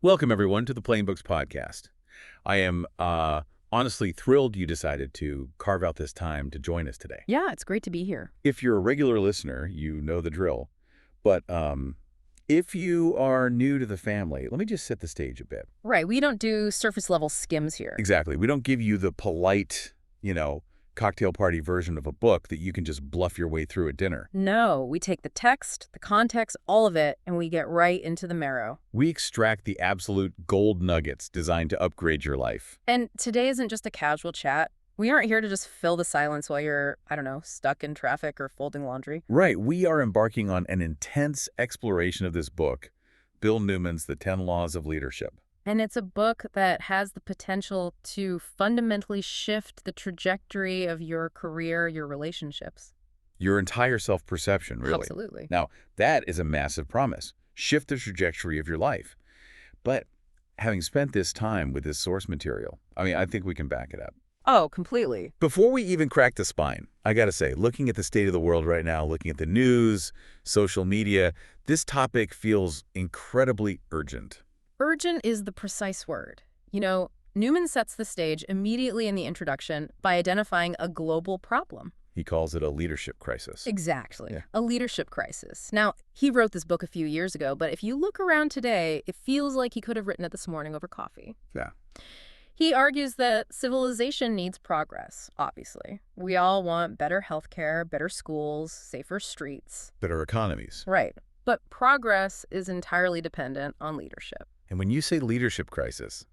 Welcome, everyone, to the Plain Books Podcast. I am honestly thrilled you decided to carve out this time to join us today. Yeah, it's great to be here. If you're a regular listener, you know the drill. But if you are new to the family, let me just set the stage a bit. Right, we don't do surface-level skims here. Exactly. We don't give you the polite, cocktail party version of a book that you can just bluff your way through at dinner. No, we take the text, the context, all of it, and we get right into the marrow. We extract the absolute gold nuggets designed to upgrade your life. And today isn't just a casual chat. We aren't here to just fill the silence while you're, stuck in traffic or folding laundry. Right. We are embarking on an intense exploration of this book, Bill Newman's The 10 Laws of Leadership. And it's a book that has the potential to fundamentally shift the trajectory of your career, your relationships. Your entire self-perception, really. Absolutely. Now, that is a massive promise. Shift the trajectory of your life. But having spent this time with this source material, I think we can back it up. Oh, completely. Before we even crack the spine, I gotta say, looking at the state of the world right now, looking at the news, social media, this topic feels incredibly urgent. Urgent is the precise word. Newman sets the stage immediately in the introduction by identifying a global problem. He calls it a leadership crisis. Exactly. Yeah. A leadership crisis. Now, he wrote this book a few years ago, but if you look around today, it feels like he could have written it this morning over coffee. Yeah. He argues that civilization needs progress, obviously. We all want better healthcare, better schools, safer streets. Better economies. Right. But progress is entirely dependent on leadership. And when you say leadership crisis,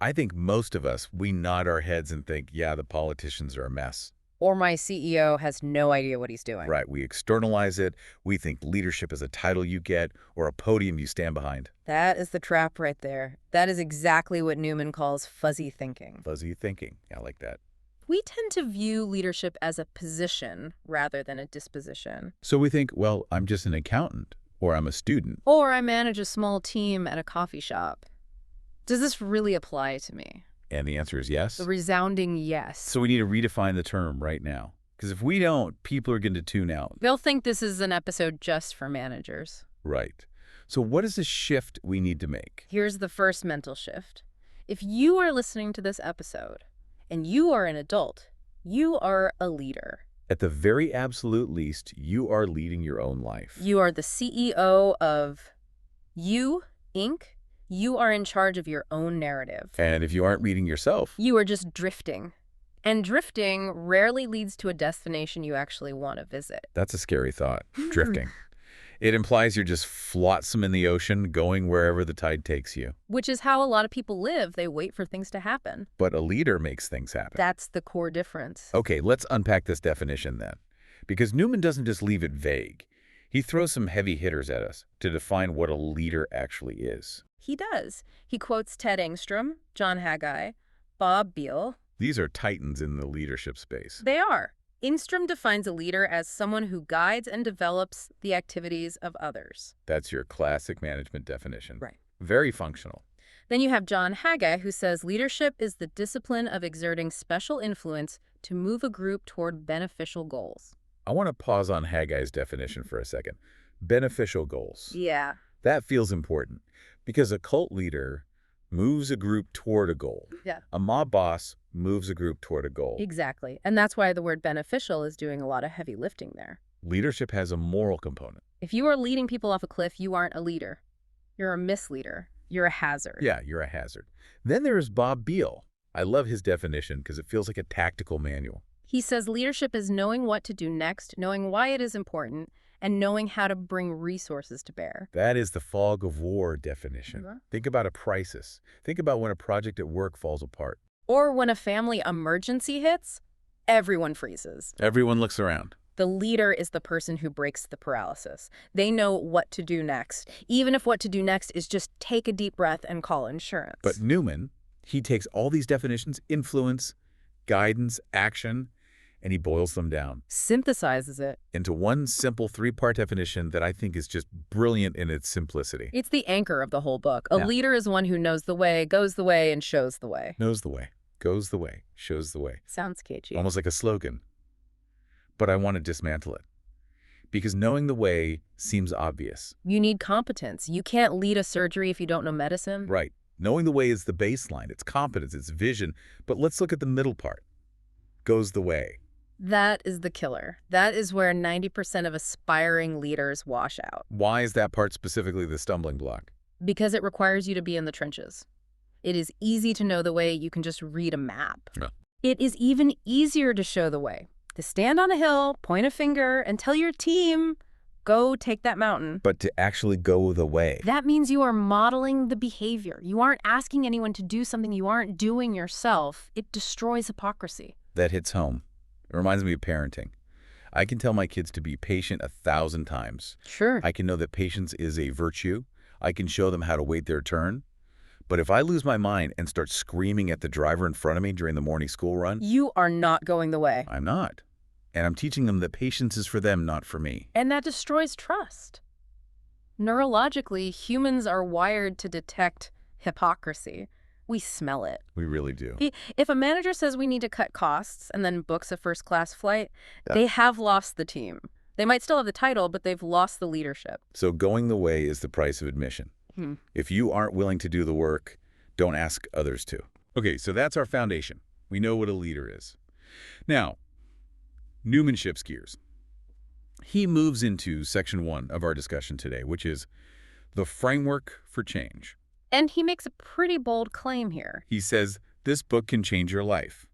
I think most of us, we nod our heads and think, yeah, the politicians are a mess. Or my CEO has no idea what he's doing. Right. We externalize it. We think leadership is a title you get or a podium you stand behind. That is the trap right there. That is exactly what Newman calls fuzzy thinking. Fuzzy thinking. I like that. We tend to view leadership as a position rather than a disposition. So we think, well, I'm just an accountant or I'm a student. Or I manage a small team at a coffee shop. Does this really apply to me? And the answer is yes. The resounding yes. So we need to redefine the term right now. Because if we don't, people are going to tune out. They'll think this is an episode just for managers. Right. So what is the shift we need to make? Here's the first mental shift. If you are listening to this episode and you are an adult, you are a leader. At the very absolute least, you are leading your own life. You are the CEO of You, Inc. You are in charge of your own narrative. And if you aren't leading yourself, you are just drifting. And drifting rarely leads to a destination you actually want to visit. That's a scary thought, drifting. It implies you're just flotsam in the ocean, going wherever the tide takes you. Which is how a lot of people live. They wait for things to happen. But a leader makes things happen. That's the core difference. Okay, let's unpack this definition then. Because Newman doesn't just leave it vague. He throws some heavy hitters at us to define what a leader actually is. He does. He quotes Ted Engstrom, John Haggai, Bob Beal. These are titans in the leadership space. They are. Engstrom defines a leader as someone who guides and develops the activities of others. That's your classic management definition. Right. Very functional. Then you have John Haggai, who says leadership is the discipline of exerting special influence to move a group toward beneficial goals. I want to pause on Haggai's definition for a second. Beneficial goals. Yeah. That feels important because a cult leader moves a group toward a goal. Yeah. A mob boss moves a group toward a goal. Exactly. And that's why the word beneficial is doing a lot of heavy lifting there. Leadership has a moral component. If you are leading people off a cliff, you aren't a leader. You're a misleader. You're a hazard. Yeah, you're a hazard. Then there's Bob Beal. I love his definition because it feels like a tactical manual. He says leadership is knowing what to do next, knowing why it is important, and knowing how to bring resources to bear. That is the fog of war definition. Mm-hmm. Think about a crisis. Think about when a project at work falls apart. Or when a family emergency hits, everyone freezes. Everyone looks around. The leader is the person who breaks the paralysis. They know what to do next, even if what to do next is just take a deep breath and call insurance. But Newman, he takes all these definitions, influence, guidance, action, and he boils them down. Synthesizes it. Into one simple three-part definition that I think is just brilliant in its simplicity. It's the anchor of the whole book. A Yeah. leader is one who knows the way, goes the way, and shows the way. Knows the way, goes the way, shows the way. Sounds cagey. Almost like a slogan. But I want to dismantle it. Because knowing the way seems obvious. You need competence. You can't lead a surgery if you don't know medicine. Right. Knowing the way is the baseline. It's competence, it's vision. But let's look at the middle part. Goes the way. That is the killer. That is where 90% of aspiring leaders wash out. Why is that part specifically the stumbling block? Because it requires you to be in the trenches. It is easy to know the way. You can just read a map. Yeah. It is even easier to show the way. To stand on a hill, point a finger, and tell your team, go take that mountain. But to actually go the way. That means you are modeling the behavior. You aren't asking anyone to do something you aren't doing yourself. It destroys hypocrisy. That hits home. It reminds me of parenting. I can tell my kids to be patient 1,000 times. Sure. I can know that patience is a virtue. I can show them how to wait their turn. But if I lose my mind and start screaming at the driver in front of me during the morning school run, You are not going the way. I'm not. And I'm teaching them that patience is for them, not for me. And that destroys trust. Neurologically, humans are wired to detect hypocrisy. We smell it. We really do. If a manager says we need to cut costs and then books a first-class flight, they have lost the team. They might still have the title, but they've lost the leadership. So going the way is the price of admission. If you aren't willing to do the work, don't ask others to. Okay, so that's our foundation. We know what a leader is. Now, Newman shifts gears. He moves into section 1 of our discussion today, which is the framework for change. And he makes a pretty bold claim here. He says, this book can change your life.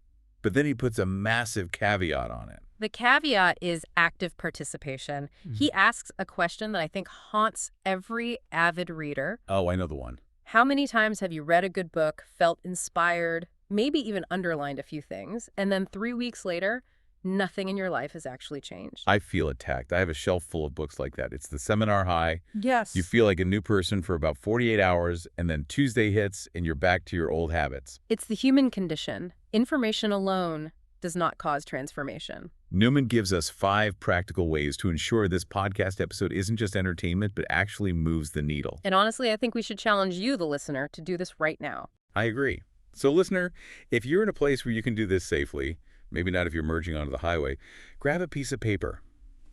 But then he puts a massive caveat on it. The caveat is active participation. He asks a question that I think haunts every avid reader. Oh, I know the one. How many times have you read a good book, felt inspired, maybe even underlined a few things, and then 3 weeks later, nothing in your life has actually changed? I feel attacked. I have a shelf full of books like that. It's the seminar high. Yes. You feel like a new person for about 48 hours, and then Tuesday hits, and you're back to your old habits. It's the human condition. Information alone does not cause transformation. Newman gives us 5 practical ways to ensure this podcast episode isn't just entertainment, but actually moves the needle. And honestly, I think we should challenge you, the listener, to do this right now. I agree. So listener, if you're in a place where you can do this safely, maybe not if you're merging onto the highway, grab a piece of paper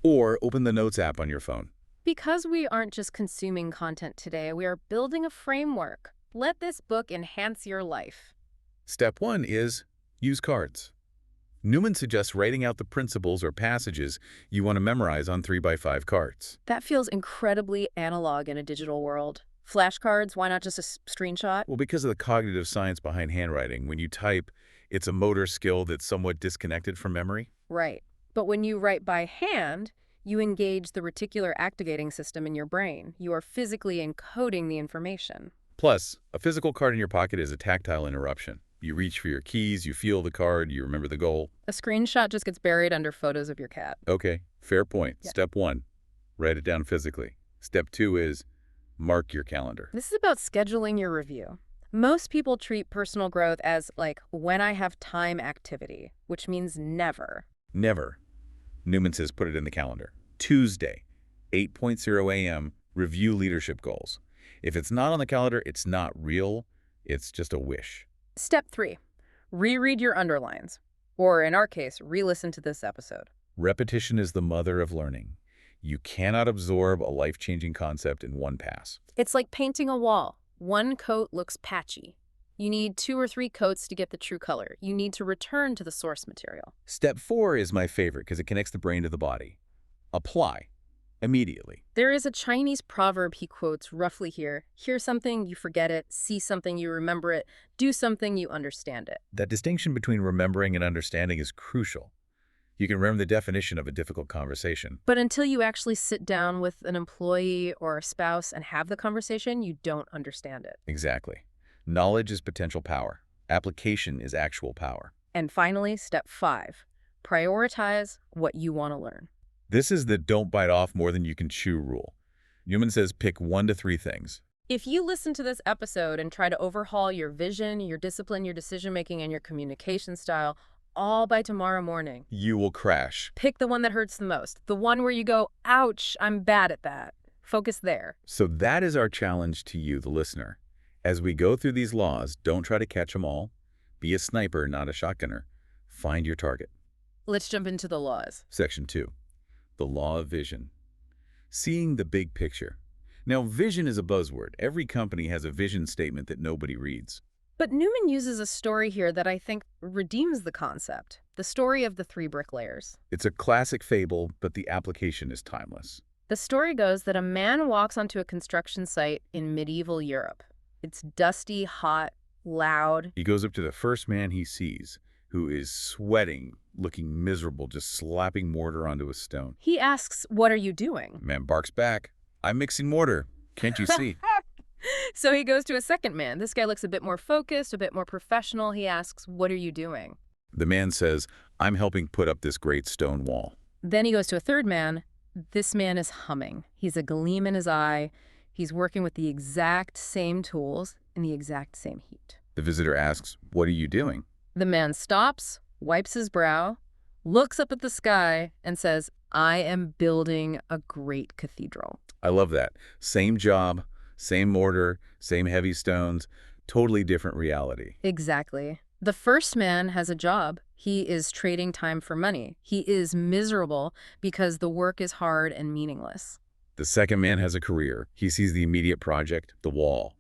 or open the Notes app on your phone. Because we aren't just consuming content today, we are building a framework. Let this book enhance your life. Step 1 is use cards. Newman suggests writing out the principles or passages you want to memorize on 3x5 cards. That feels incredibly analog in a digital world. Flashcards, why not just a screenshot? Well, because of the cognitive science behind handwriting, when you type, it's a motor skill that's somewhat disconnected from memory. Right. But when you write by hand, you engage the reticular activating system in your brain. You are physically encoding the information. Plus, a physical card in your pocket is a tactile interruption. You reach for your keys, you feel the card, you remember the goal. A screenshot just gets buried under photos of your cat. Okay, fair point. Yeah. Step 1, write it down physically. Step 2 is mark your calendar. This is about scheduling your review. Most people treat personal growth as like when I have time activity, which means never. Never. Newman says put it in the calendar. Tuesday, 8:00 a.m., review leadership goals. If it's not on the calendar, it's not real. It's just a wish. Step 3, reread your underlines. Or in our case, re-listen to this episode. Repetition is the mother of learning. You cannot absorb a life-changing concept in one pass. It's like painting a wall. One coat looks patchy. You need 2 or 3 coats to get the true color. You need to return to the source material. Step 4 is my favorite because it connects the brain to the body. Apply. Immediately. There is a Chinese proverb he quotes roughly here. Hear something, you forget it. See something, you remember it. Do something, you understand it. That distinction between remembering and understanding is crucial. You can remember the definition of a difficult conversation. But until you actually sit down with an employee or a spouse and have the conversation, you don't understand it. Exactly. Knowledge is potential power. Application is actual power. And finally, step 5, prioritize what you want to learn. This is the don't bite off more than you can chew rule. Newman says pick 1 to 3 things. If you listen to this episode and try to overhaul your vision, your discipline, your decision-making, and your communication style, all by tomorrow morning, You will crash. pick the one that hurts the most. The one where you go, ouch, I'm bad at that. Focus there. So that is our challenge to you, the listener. As we go through these laws, don't try to catch them all. Be a sniper, not a shotgunner. Find your target. Let's jump into the laws. Section 2. The law of vision. Seeing the big picture. Now, vision is a buzzword. Every company has a vision statement that nobody reads. But Newman uses a story here that I think redeems the concept, the story of the three bricklayers. It's a classic fable, but the application is timeless. The story goes that a man walks onto a construction site in medieval Europe. It's dusty, hot, loud. He goes up to the first man he sees, who is sweating, looking miserable, just slapping mortar onto a stone. He asks, "What are you doing?" Man barks back, "I'm mixing mortar. Can't you see?" So he goes to a second man. This guy looks a bit more focused, a bit more professional. He asks, "What are you doing?" The man says, "I'm helping put up this great stone wall." Then he goes to a third man. This man is humming. He's a gleam in his eye. He's working with the exact same tools in the exact same heat. The visitor asks, "What are you doing?" The man stops, wipes his brow, looks up at the sky, and says, "I am building a great cathedral." I love that. Same job, same mortar, same heavy stones, totally different reality. Exactly. The first man has a job. He is trading time for money. He is miserable because the work is hard and meaningless. The second man has a career. He sees the immediate project, the wall.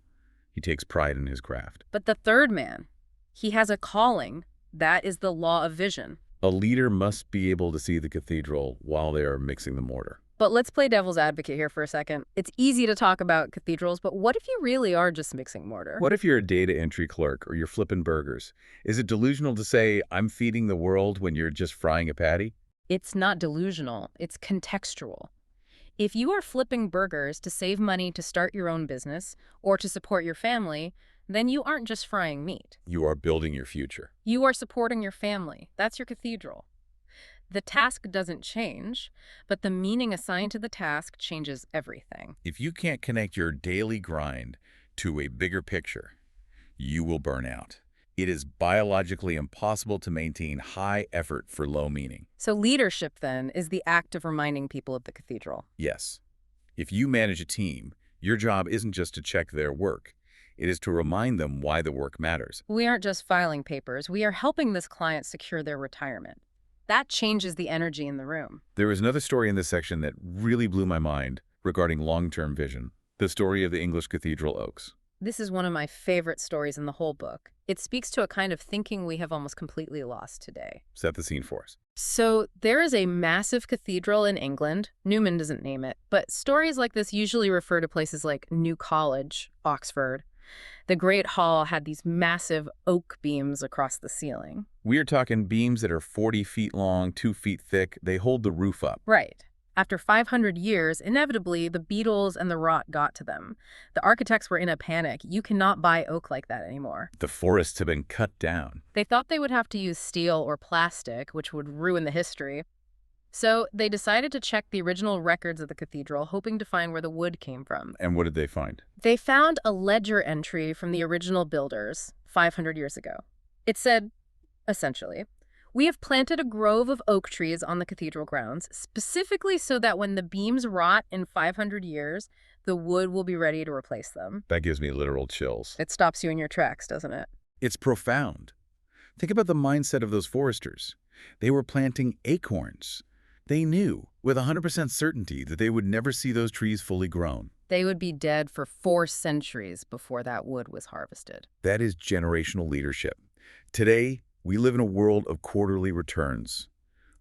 He takes pride in his craft. But the third man, he has a calling. That is the law of vision. A leader must be able to see the cathedral while they are mixing the mortar. But let's play devil's advocate here for a second. It's easy to talk about cathedrals, but what if you really are just mixing mortar? What if you're a data entry clerk or you're flipping burgers? Is it delusional to say, "I'm feeding the world" when you're just frying a patty? It's not delusional. It's contextual. If you are flipping burgers to save money to start your own business or to support your family, then you aren't just frying meat. You are building your future. You are supporting your family. That's your cathedral. The task doesn't change, but the meaning assigned to the task changes everything. If you can't connect your daily grind to a bigger picture, you will burn out. It is biologically impossible to maintain high effort for low meaning. So leadership, then, is the act of reminding people of the cathedral. Yes. If you manage a team, your job isn't just to check their work. It is to remind them why the work matters. We aren't just filing papers. We are helping this client secure their retirement. That changes the energy in the room. There is another story in this section that really blew my mind regarding long-term vision, the story of the English cathedral oaks. This is one of my favorite stories in the whole book. It speaks to a kind of thinking we have almost completely lost today. Set the scene for us. So there is a massive cathedral in England. Newman doesn't name it, but stories like this usually refer to places like New College, Oxford. The Great Hall had these massive oak beams across the ceiling. We are talking beams that are 40 feet long, 2 feet thick. They hold the roof up. Right. After 500 years, inevitably, the beetles and the rot got to them. The architects were in a panic. You cannot buy oak like that anymore. The forests have been cut down. They thought they would have to use steel or plastic, which would ruin the history. So they decided to check the original records of the cathedral, hoping to find where the wood came from. And what did they find? They found a ledger entry from the original builders 500 years ago. It said, essentially, "We have planted a grove of oak trees on the cathedral grounds, specifically so that when the beams rot in 500 years, the wood will be ready to replace them." That gives me literal chills. It stops you in your tracks, doesn't it? It's profound. Think about the mindset of those foresters. They were planting acorns. They knew with 100% certainty that they would never see those trees fully grown. They would be dead for 4 centuries before that wood was harvested. That is generational leadership. Today, we live in a world of quarterly returns.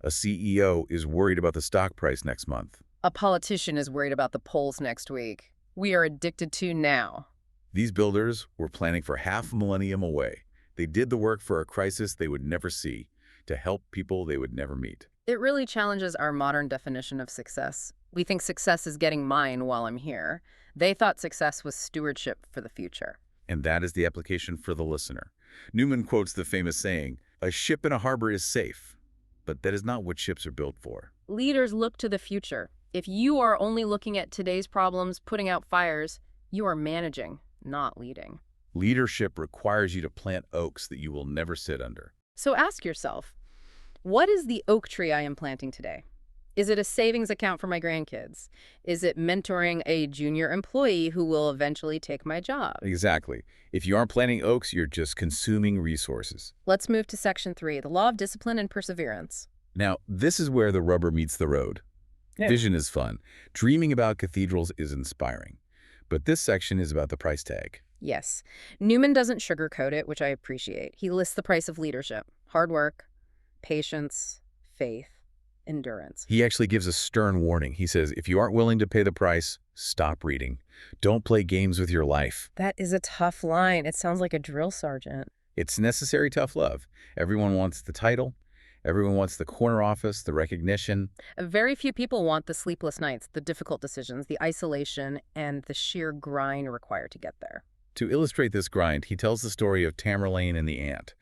A CEO is worried about the stock price next month. A politician is worried about the polls next week. We are addicted to now. These builders were planning for half a millennium away. They did the work for a crisis they would never see, to help people they would never meet. It really challenges our modern definition of success. We think success is getting mine while I'm here. They thought success was stewardship for the future. And that is the application for the listener. Newman quotes the famous saying, "A ship in a harbor is safe," but that is not what ships are built for. Leaders look to the future. If you are only looking at today's problems, putting out fires, you are managing, not leading. Leadership requires you to plant oaks that you will never sit under. So ask yourself, what is the oak tree I am planting today? Is it a savings account for my grandkids? Is it mentoring a junior employee who will eventually take my job? Exactly. If you aren't planting oaks, you're just consuming resources. Let's move to Section 3, the law of discipline and perseverance. Now, this is where the rubber meets the road. Vision is fun. Dreaming about cathedrals is inspiring. But this section is about the price tag. Yes. Newman doesn't sugarcoat it, which I appreciate. He lists the price of leadership: hard work, patience, faith, endurance. He actually gives a stern warning. He says, if you aren't willing to pay the price, stop reading. Don't play games with your life. That is a tough line. It sounds like a drill sergeant. It's necessary tough love. Everyone wants the title. Everyone wants the corner office, the recognition. Very few people want the sleepless nights, the difficult decisions, the isolation, and the sheer grind required to get there. To illustrate this grind, he tells the story of Tamerlane and the ant.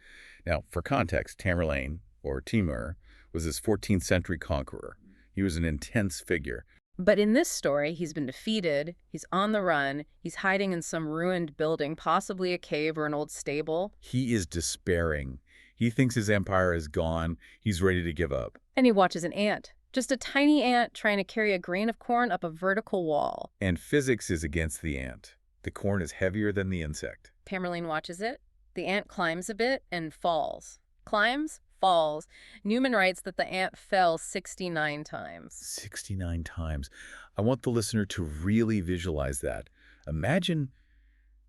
Now, for context, Tamerlane, or Timur, was this 14th century conqueror. He was an intense figure. But in this story, he's been defeated, he's on the run, he's hiding in some ruined building, possibly a cave or an old stable. He is despairing. He thinks his empire is gone. He's ready to give up. And he watches an ant, just a tiny ant trying to carry a grain of corn up a vertical wall. And physics is against the ant. The corn is heavier than the insect. Tamerlane watches it. The ant climbs a bit and falls. Climbs, falls. Newman writes that the ant fell 69 times. 69 times. I want the listener to really visualize that. Imagine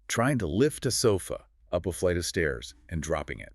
trying to lift a sofa up a flight of stairs and dropping it,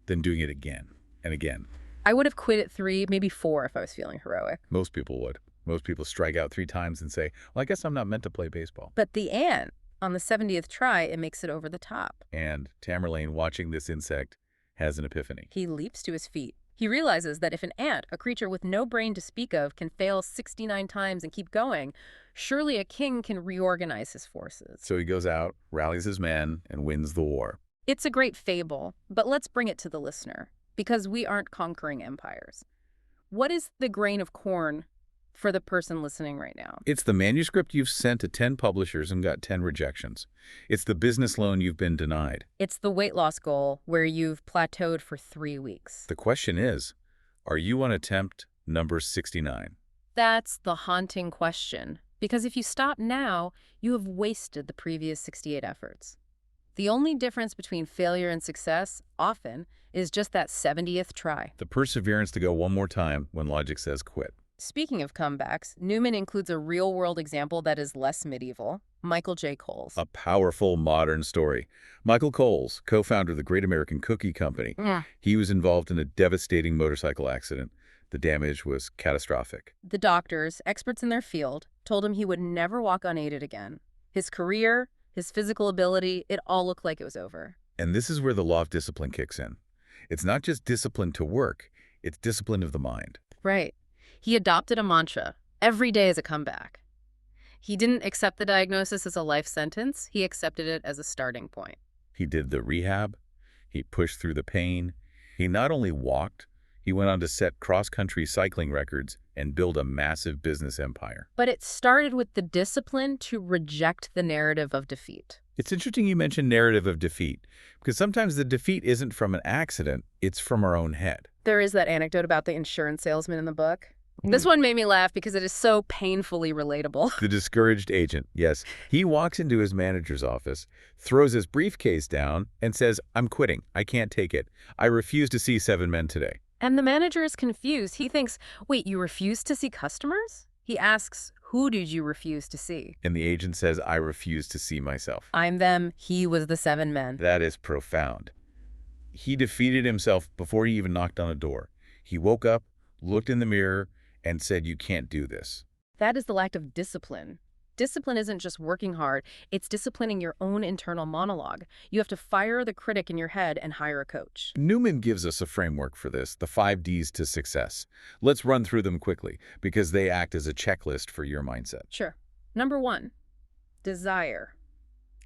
then doing it again and again. I would have quit at 3, maybe 4 if I was feeling heroic. Most people would. Most people strike out 3 times and say, well, I guess I'm not meant to play baseball. But the ant, on the 70th try, it makes it over the top. And Tamerlane, watching this insect, has an epiphany. He leaps to his feet. He realizes that if an ant, a creature with no brain to speak of, can fail 69 times and keep going, surely a king can reorganize his forces. So he goes out, rallies his men, and wins the war. It's a great fable, but let's bring it to the listener, because we aren't conquering empires. What is the grain of corn for the person listening right now? It's the manuscript you've sent to 10 publishers and got 10 rejections. It's the business loan you've been denied. It's the weight loss goal where you've plateaued for 3 weeks. The question is, are you on attempt number 69? That's the haunting question, because if you stop now, you have wasted the previous 68 efforts. The only difference between failure and success, often, is just that 70th try. The perseverance to go one more time when logic says quit. Speaking of comebacks, Newman includes a real-world example that is less medieval: Michael J. Coles. A powerful modern story. Michael Coles, co-founder of the Great American Cookie Company. He was involved in a devastating motorcycle accident. The damage was catastrophic. The doctors, experts in their field, told him he would never walk unaided again. His career, his physical ability, it all looked like it was over. And this is where the law of discipline kicks in. It's not just discipline to work, it's discipline of the mind. Right. He adopted a mantra: every day is a comeback. He didn't accept the diagnosis as a life sentence. He accepted it as a starting point. He did the rehab. He pushed through the pain. He not only walked, he went on to set cross-country cycling records and build a massive business empire. But it started with the discipline to reject the narrative of defeat. It's interesting you mentioned narrative of defeat, because sometimes the defeat isn't from an accident, it's from our own head. There is that anecdote about the insurance salesman in the book. This one made me laugh because it is so painfully relatable. The discouraged agent, yes. He walks into his manager's office, throws his briefcase down, and says, "I'm quitting. I can't take it. I refuse to see 7 men today." And the manager is confused. He thinks, wait, you refuse to see customers? He asks, who did you refuse to see? And the agent says, "I refuse to see myself." I'm them. He was the 7 men. That is profound. He defeated himself before he even knocked on a door. He woke up, looked in the mirror, and said, "You can't do this." That is the lack of discipline. Discipline isn't just working hard. It's disciplining your own internal monologue. You have to fire the critic in your head and hire a coach. Newman gives us a framework for this, the 5 Ds to success. Let's run through them quickly, because they act as a checklist for your mindset. Sure. Number 1, desire.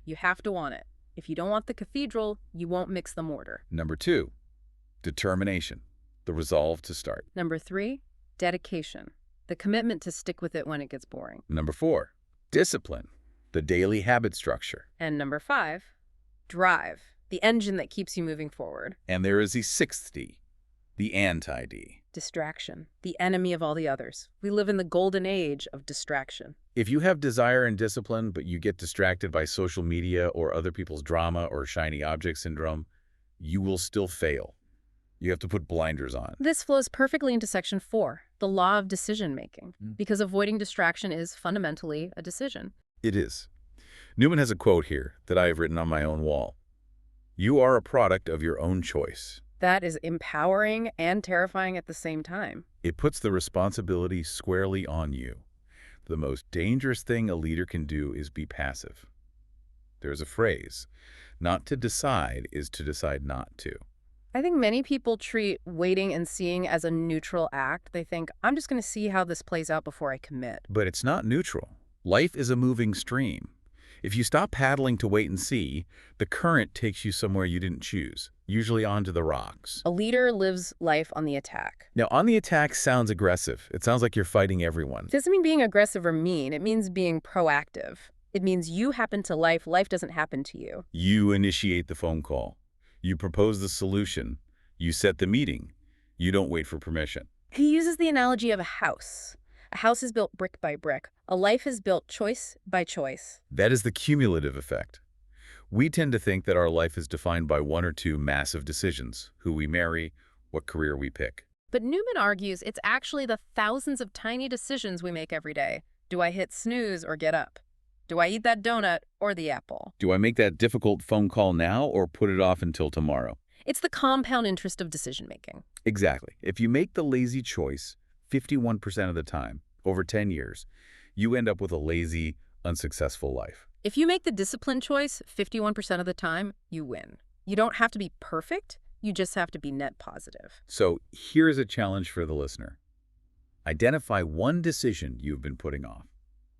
You have to want it. If you don't want the cathedral, you won't mix the mortar. Number 2, determination, the resolve to start. Number 3, dedication, the commitment to stick with it when it gets boring. Number 4, discipline, the daily habit structure. And number 5, drive, the engine that keeps you moving forward. And there is the 6th D, the anti-D. Distraction, the enemy of all the others. We live in the golden age of distraction. If you have desire and discipline, but you get distracted by social media or other people's drama or shiny object syndrome, you will still fail. You have to put blinders on. This flows perfectly into section 4, the law of decision-making, because avoiding distraction is fundamentally a decision. It is. Newman has a quote here that I have written on my own wall. You are a product of your own choice. That is empowering and terrifying at the same time. It puts the responsibility squarely on you. The most dangerous thing a leader can do is be passive. There's a phrase, not to decide is to decide not to. I think many people treat waiting and seeing as a neutral act. They think, I'm just going to see how this plays out before I commit. But it's not neutral. Life is a moving stream. If you stop paddling to wait and see, the current takes you somewhere you didn't choose, usually onto the rocks. A leader lives life on the attack. Now, on the attack sounds aggressive. It sounds like you're fighting everyone. It doesn't mean being aggressive or mean. It means being proactive. It means you happen to life. Life doesn't happen to you. You initiate the phone call. You propose the solution. You set the meeting. You don't wait for permission. He uses the analogy of a house. A house is built brick by brick. A life is built choice by choice. That is the cumulative effect. We tend to think that our life is defined by one or two massive decisions: who we marry, what career we pick. But Newman argues it's actually the thousands of tiny decisions we make every day. Do I hit snooze or get up? Do I eat that donut or the apple? Do I make that difficult phone call now or put it off until tomorrow? It's the compound interest of decision-making. Exactly. If you make the lazy choice 51% of the time, over 10 years, you end up with a lazy, unsuccessful life. If you make the discipline choice 51% of the time, you win. You don't have to be perfect. You just have to be net positive. So here's a challenge for the listener. Identify one decision you've been putting off.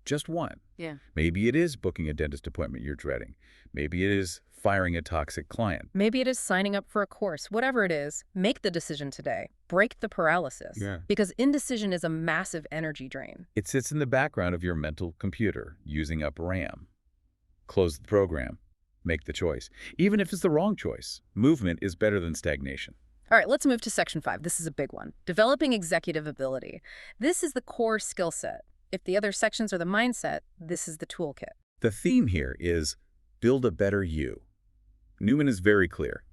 Just one. Yeah. Maybe it is booking a dentist appointment you're dreading. Maybe it is firing a toxic client. Maybe it is signing up for a course. Whatever it is, make the decision today. Break the paralysis. Yeah. Because indecision is a massive energy drain. It sits in the background of your mental computer, using up RAM. Close the program. Make the choice. Even if it's the wrong choice, movement is better than stagnation. All right, let's move to Section 5. This is a big one. Developing executive ability. This is the core skill set. If the other sections are the mindset, this is the toolkit. The theme here is build a better you. Newman is very clear.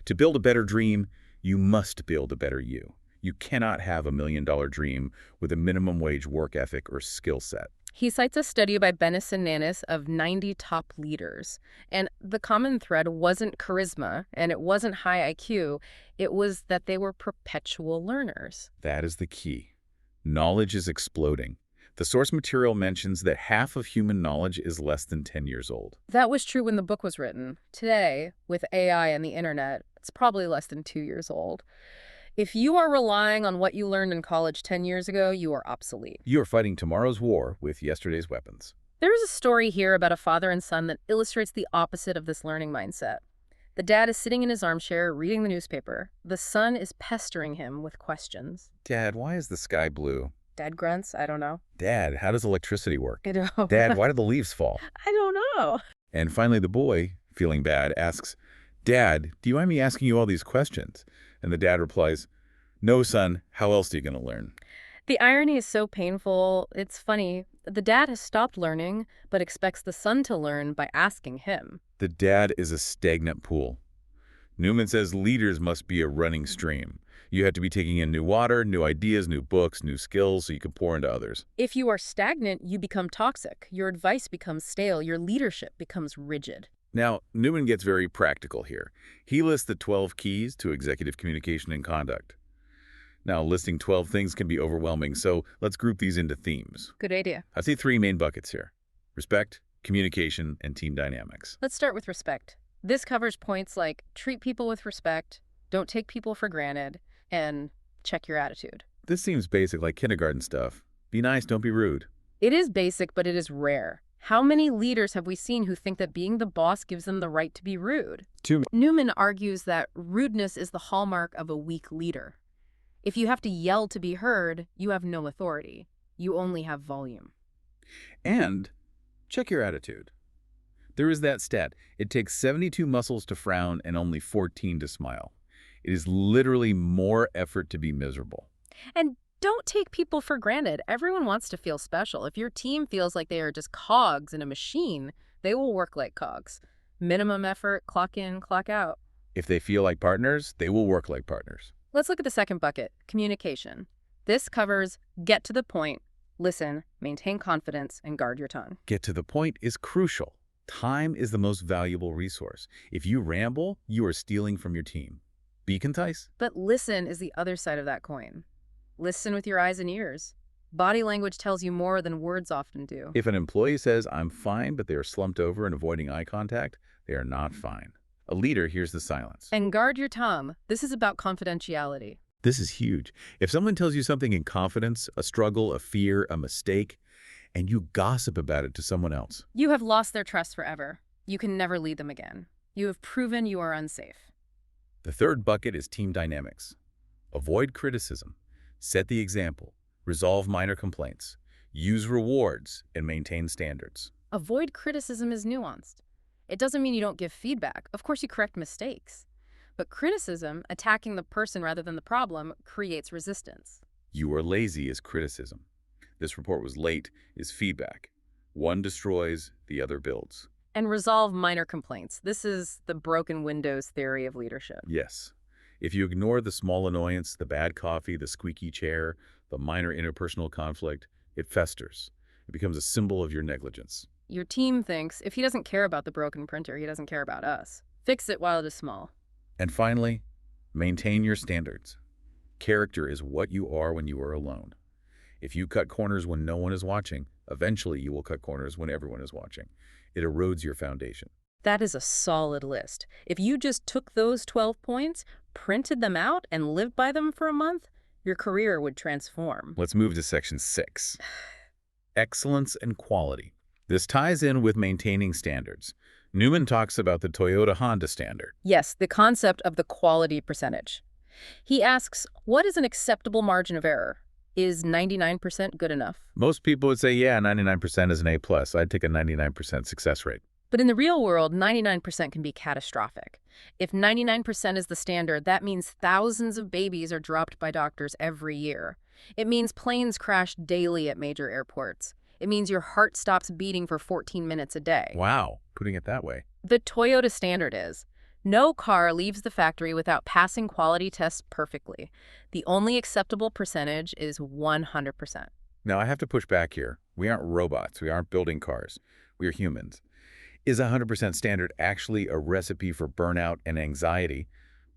To build a better dream, you must build a better you. You cannot have $1 million dream with a minimum wage work ethic or skill set. He cites a study by Bennis and Nannis of 90 top leaders. And the common thread wasn't charisma and it wasn't high IQ. It was that they were perpetual learners. That is the key. Knowledge is exploding. The source material mentions that half of human knowledge is less than 10 years old. That was true when the book was written. Today, with AI and the internet, it's probably less than 2 years old. If you are relying on what you learned in college 10 years ago, you are obsolete. You are fighting tomorrow's war with yesterday's weapons. There is a story here about a father and son that illustrates the opposite of this learning mindset. The dad is sitting in his armchair reading the newspaper. The son is pestering him with questions. Dad, why is the sky blue? Dad grunts, I don't know. Dad, how does electricity work? I don't. Dad, why do the leaves fall? I don't know. And finally the boy, feeling bad, asks, Dad, do you mind me asking you all these questions? And the dad replies, No, son, how else are you going to learn? The irony is so painful, it's funny. The dad has stopped learning, but expects the son to learn by asking him. The dad is a stagnant pool. Newman says leaders must be a running stream. You have to be taking in new water, new ideas, new books, new skills so you can pour into others. If you are stagnant, you become toxic. Your advice becomes stale. Your leadership becomes rigid. Now, Newman gets very practical here. He lists the 12 keys to executive communication and conduct. Now, listing 12 things can be overwhelming, so let's group these into themes. Good idea. I see 3 main buckets here: respect, communication, and team dynamics. Let's start with respect. This covers points like treat people with respect, don't take people for granted, and check your attitude. This seems basic, like kindergarten stuff. Be nice, don't be rude. It is basic, but it is rare. How many leaders have we seen who think that being the boss gives them the right to be rude? Newman argues that rudeness is the hallmark of a weak leader. If you have to yell to be heard, you have no authority. You only have volume. And check your attitude. There is that stat. It takes 72 muscles to frown and only 14 to smile. It is literally more effort to be miserable. And don't take people for granted. Everyone wants to feel special. If your team feels like they are just cogs in a machine, they will work like cogs. Minimum effort, clock in, clock out. If they feel like partners, they will work like partners. Let's look at the second bucket, communication. This covers get to the point, listen, maintain confidence, and guard your tongue. Get to the point is crucial. Time is the most valuable resource. If you ramble, you are stealing from your team. Be concise. But listen is the other side of that coin. Listen with your eyes and ears. Body language tells you more than words often do. If an employee says, I'm fine, but they are slumped over and avoiding eye contact, they are not fine. A leader hears the silence. And guard your tongue. This is about confidentiality. This is huge. If someone tells you something in confidence, a struggle, a fear, a mistake, and you gossip about it to someone else, You have lost their trust forever. You can never lead them again. You have proven you are unsafe. the third bucket is team dynamics. Avoid criticism. Set the example. Resolve minor complaints. Use rewards and maintain standards. Avoid criticism is nuanced. It doesn't mean you don't give feedback. Of course, you correct mistakes. But criticism, attacking the person rather than the problem, creates resistance. You are lazy is criticism. This report was late is feedback. One destroys, the other builds. And resolve minor complaints. This is the broken windows theory of leadership. Yes. If you ignore the small annoyance, the bad coffee, the squeaky chair, the minor interpersonal conflict, it festers. It becomes a symbol of your negligence. Your team thinks if he doesn't care about the broken printer, he doesn't care about us. Fix it while it is small. And finally, maintain your standards. Character is what you are when you are alone. If you cut corners when no one is watching, eventually you will cut corners when everyone is watching. It erodes your foundation. That is a solid list. If you just took those 12 points, printed them out, and lived by them for a month, your career would transform. Let's move to section 6. Excellence and quality. This ties in with maintaining standards. Newman talks about the Toyota Honda standard. Yes, the concept of the quality percentage. He asks, what is an acceptable margin of error? Is 99% good enough? Most people would say, yeah, 99% is an A+. I'd take a 99% success rate. But in the real world, 99% can be catastrophic. If 99% is the standard, that means thousands of babies are dropped by doctors every year. It means planes crash daily at major airports. It means your heart stops beating for 14 minutes a day. Wow, putting it that way. The Toyota standard is, no car leaves the factory without passing quality tests perfectly. The only acceptable percentage is 100%. Now, I have to push back here. We aren't robots. We aren't building cars. We are humans. Is 100% standard actually a recipe for burnout and anxiety?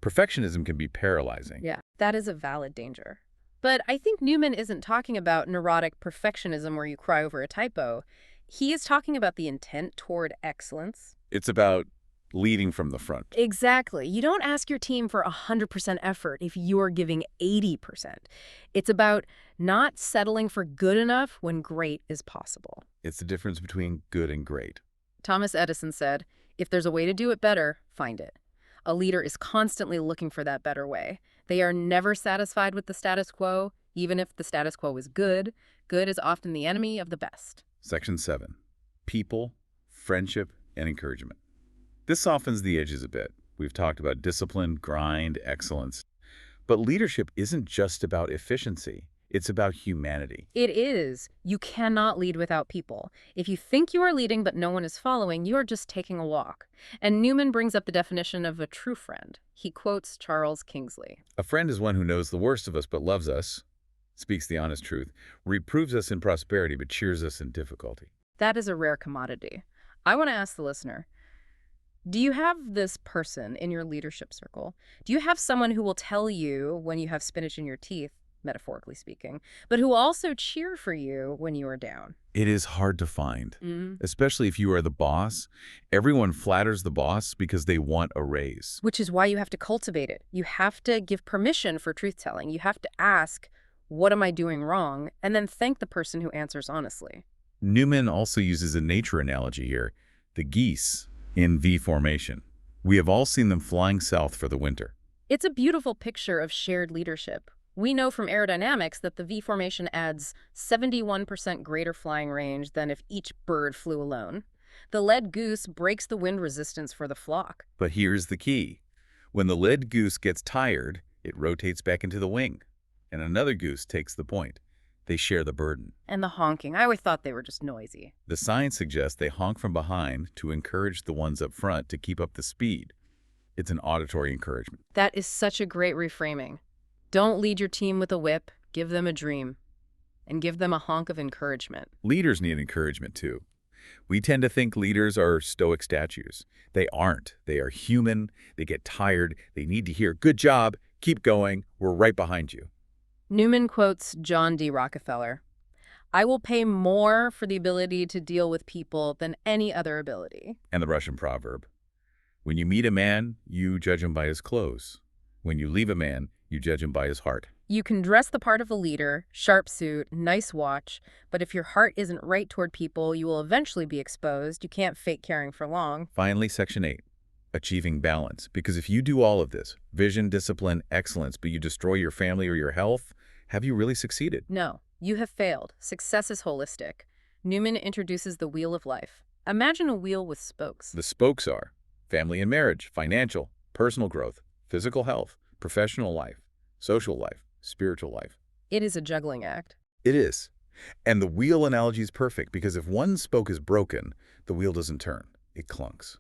Perfectionism can be paralyzing. Yeah, that is a valid danger. But I think Newman isn't talking about neurotic perfectionism where you cry over a typo. He is talking about the intent toward excellence. It's about leading from the front. Exactly. You don't ask your team for 100% effort if you're giving 80%. It's about not settling for good enough when great is possible. It's the difference between good and great. Thomas Edison said, if there's a way to do it better, find it. A leader is constantly looking for that better way. They are never satisfied with the status quo, even if the status quo is good. Good is often the enemy of the best. Section 7. People, friendship, and encouragement. This softens the edges a bit. We've talked about discipline, grind, excellence. But leadership isn't just about efficiency. It's about humanity. It is. You cannot lead without people. If you think you are leading but no one is following, you are just taking a walk. And Newman brings up the definition of a true friend. He quotes Charles Kingsley. A friend is one who knows the worst of us but loves us, speaks the honest truth, reproves us in prosperity but cheers us in difficulty. That is a rare commodity. I want to ask the listener, do you have this person in your leadership circle? Do you have someone who will tell you when you have spinach in your teeth, metaphorically speaking, but who also cheer for you when you are down? It is hard to find, especially if you are the boss. Everyone flatters the boss because they want a raise. Which is why you have to cultivate it. You have to give permission for truth-telling. You have to ask, what am I doing wrong? And then thank the person who answers honestly. Newman also uses a nature analogy here, the geese in V formation. We have all seen them flying south for the winter. It's a beautiful picture of shared leadership. We know from aerodynamics that the V formation adds 71% greater flying range than if each bird flew alone. The lead goose breaks the wind resistance for the flock. But here's the key. When the lead goose gets tired, it rotates back into the wing, and another goose takes the point. They share the burden. And the honking. I always thought they were just noisy. The science suggests they honk from behind to encourage the ones up front to keep up the speed. It's an auditory encouragement. That is such a great reframing. Don't lead your team with a whip. Give them a dream. And give them a honk of encouragement. Leaders need encouragement, too. We tend to think leaders are stoic statues. They aren't. They are human. They get tired. They need to hear, "Good job. Keep going. We're right behind you." Newman quotes John D. Rockefeller, "I will pay more for the ability to deal with people than any other ability." And the Russian proverb, "When you meet a man, you judge him by his clothes. When you leave a man, you judge him by his heart." You can dress the part of a leader, sharp suit, nice watch, but if your heart isn't right toward people, you will eventually be exposed. You can't fake caring for long. Finally, Section 8, achieving balance. Because if you do all of this, vision, discipline, excellence, but you destroy your family or your health, have you really succeeded? No, you have failed. Success is holistic. Newman introduces the wheel of life. Imagine a wheel with spokes. The spokes are family and marriage, financial, personal growth, physical health, professional life, social life, spiritual life. It is a juggling act. It is. And the wheel analogy is perfect because if one spoke is broken, the wheel doesn't turn. It clunks.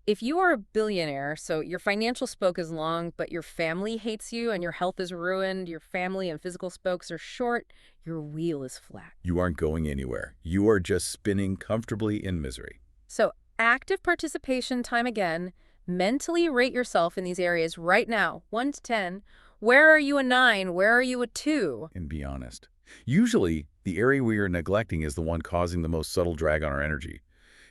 If you are a billionaire, so your financial spoke is long, but your family hates you and your health is ruined, your family and physical spokes are short, your wheel is flat. You aren't going anywhere. You are just spinning comfortably in misery. So active participation time again. Mentally rate yourself in these areas right now, 1 to 10. Where are you a 9? Where are you a 2? And be honest. Usually, the area we are neglecting is the one causing the most subtle drag on our energy.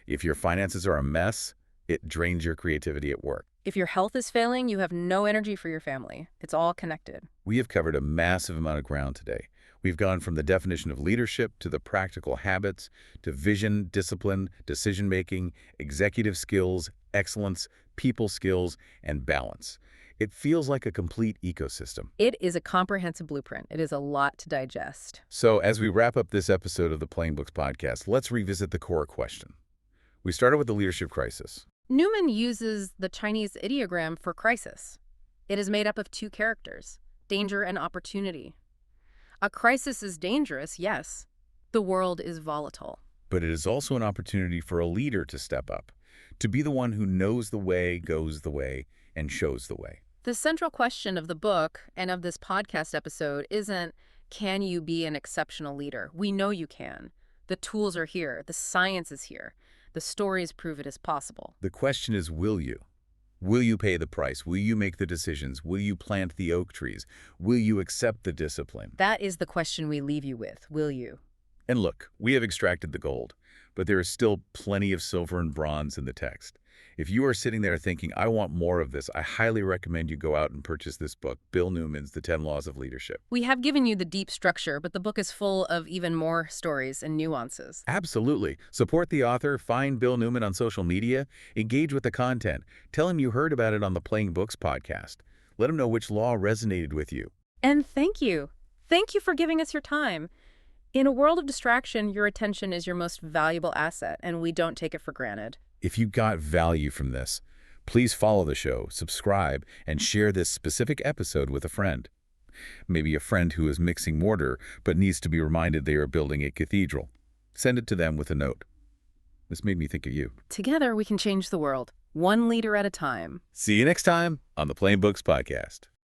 If your finances are a mess, it drains your creativity at work. If your health is failing, you have no energy for your family. It's all connected. We have covered a massive amount of ground today. We've gone from the definition of leadership to the practical habits, to vision, discipline, decision-making, executive skills, excellence, people skills, and balance. It feels like a complete ecosystem. It is a comprehensive blueprint. It is a lot to digest. So as we wrap up this episode of the Plain Books podcast, let's revisit the core question. We started with the leadership crisis. Newman uses the Chinese ideogram for crisis. It is made up of 2 characters, danger and opportunity. A crisis is dangerous, yes. The world is volatile. But it is also an opportunity for a leader to step up, to be the one who knows the way, goes the way, and shows the way. The central question of the book and of this podcast episode isn't, can you be an exceptional leader? We know you can. The tools are here. The science is here. The stories prove it is possible. The question is, will you? Will you pay the price? Will you make the decisions? Will you plant the oak trees? Will you accept the discipline? That is the question we leave you with. Will you? And look, we have extracted the gold, but there is still plenty of silver and bronze in the text. If you are sitting there thinking, I want more of this, I highly recommend you go out and purchase this book, Bill Newman's The 10 Laws of Leadership. We have given you the deep structure, but the book is full of even more stories and nuances. Absolutely. Support the author, find Bill Newman on social media, engage with the content. Tell him you heard about it on the Playing Books podcast. Let him know which law resonated with you. And thank you. Thank you for giving us your time. In a world of distraction, your attention is your most valuable asset, and we don't take it for granted. If you got value from this, please follow the show, subscribe, and share this specific episode with a friend. Maybe a friend who is mixing mortar but needs to be reminded they are building a cathedral. Send it to them with a note. This made me think of you. Together, we can change the world, one leader at a time. See you next time on the Plain Books Podcast.